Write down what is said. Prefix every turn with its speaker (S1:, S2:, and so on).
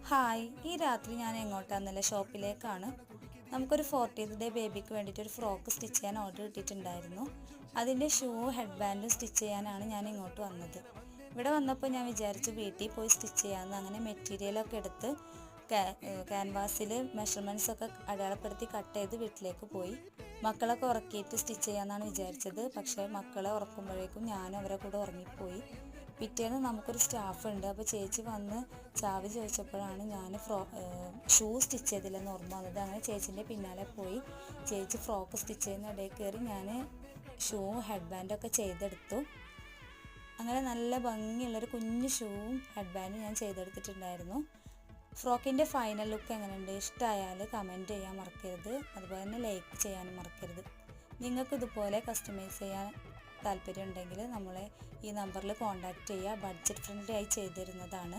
S1: Hi, ഈ രാത്രി ഞാൻ എങ്ങോട്ടാന്നല്ല ഷോപ്പിലേക്കാണ്. നമുക്കൊരു 40th ഡേ ബേബിക്ക് വേണ്ടിയിട്ട് ഒരു ഫ്രോക്ക് സ്റ്റിച്ച് ചെയ്യാൻ ഓർഡർ കിട്ടിയിട്ടുണ്ടായിരുന്നു. അതിൻ്റെ ഷൂ ഹെഡ് ബാൻഡും സ്റ്റിച്ച് ചെയ്യാനാണ് ഞാൻ ഇങ്ങോട്ട് വന്നത്. ഇവിടെ വന്നപ്പോൾ ഞാൻ വിചാരിച്ചു വീട്ടിൽ പോയി സ്റ്റിച്ച് ചെയ്യാമെന്ന്. അങ്ങനെ മെറ്റീരിയലൊക്കെ എടുത്ത് ക്യാൻവാസിൽ മെഷർമെൻറ്റ്സൊക്കെ അടയാളപ്പെടുത്തി കട്ട് ചെയ്ത് വീട്ടിലേക്ക് പോയി. മക്കളൊക്കെ ഉറക്കിയിട്ട് സ്റ്റിച്ച് ചെയ്യാമെന്നാണ് വിചാരിച്ചത്. പക്ഷേ മക്കളെ ഉറക്കുമ്പോഴേക്കും ഞാനും അവരെ കൂടെ ഉറങ്ങിപ്പോയി. പിറ്റേന്ന് നമുക്കൊരു സ്റ്റാഫ് ഉണ്ട്. അപ്പോൾ ചേച്ചി വന്ന് ചാവി ചോദിച്ചപ്പോഴാണ് ഞാൻ ഷൂ സ്റ്റിച്ച് ചെയ്തില്ലെന്ന് ഓർമ്മ വന്നത്. അങ്ങനെ ചേച്ചീൻ്റെ പിന്നാലെ പോയി ചേച്ചി ഫ്രോക്ക് സ്റ്റിച്ച് ചെയ്യുന്ന ഇടയിൽ കയറി ഞാൻ ഷൂ ഹെഡ് ബാൻഡൊക്കെ ചെയ്തെടുത്തു. അങ്ങനെ നല്ല ഭംഗിയുള്ളൊരു കുഞ്ഞു ഷൂവും ഹെഡ് ബാൻഡും ഞാൻ ചെയ്തെടുത്തിട്ടുണ്ടായിരുന്നു. ഫ്രോക്കിൻ്റെ ഫൈനൽ ലുക്ക് എങ്ങനെയുണ്ട്? ഇഷ്ടമായാൽ കമൻറ്റ് ചെയ്യാൻ മറക്കരുത്. അതുപോലെ തന്നെ ലൈക്ക് ചെയ്യാനും മറക്കരുത്. നിങ്ങൾക്ക് ഇതുപോലെ കസ്റ്റമൈസ് ചെയ്യാൻ താല്പര്യം ഉണ്ടെങ്കിൽ നമ്മളെ ഈ നമ്പറിൽ കോൺടാക്റ്റ് ചെയ്യുക. ബഡ്ജറ്റ് ഫ്രണ്ട്ലി ആയി ചെയ്തു തരുന്നതാണ്.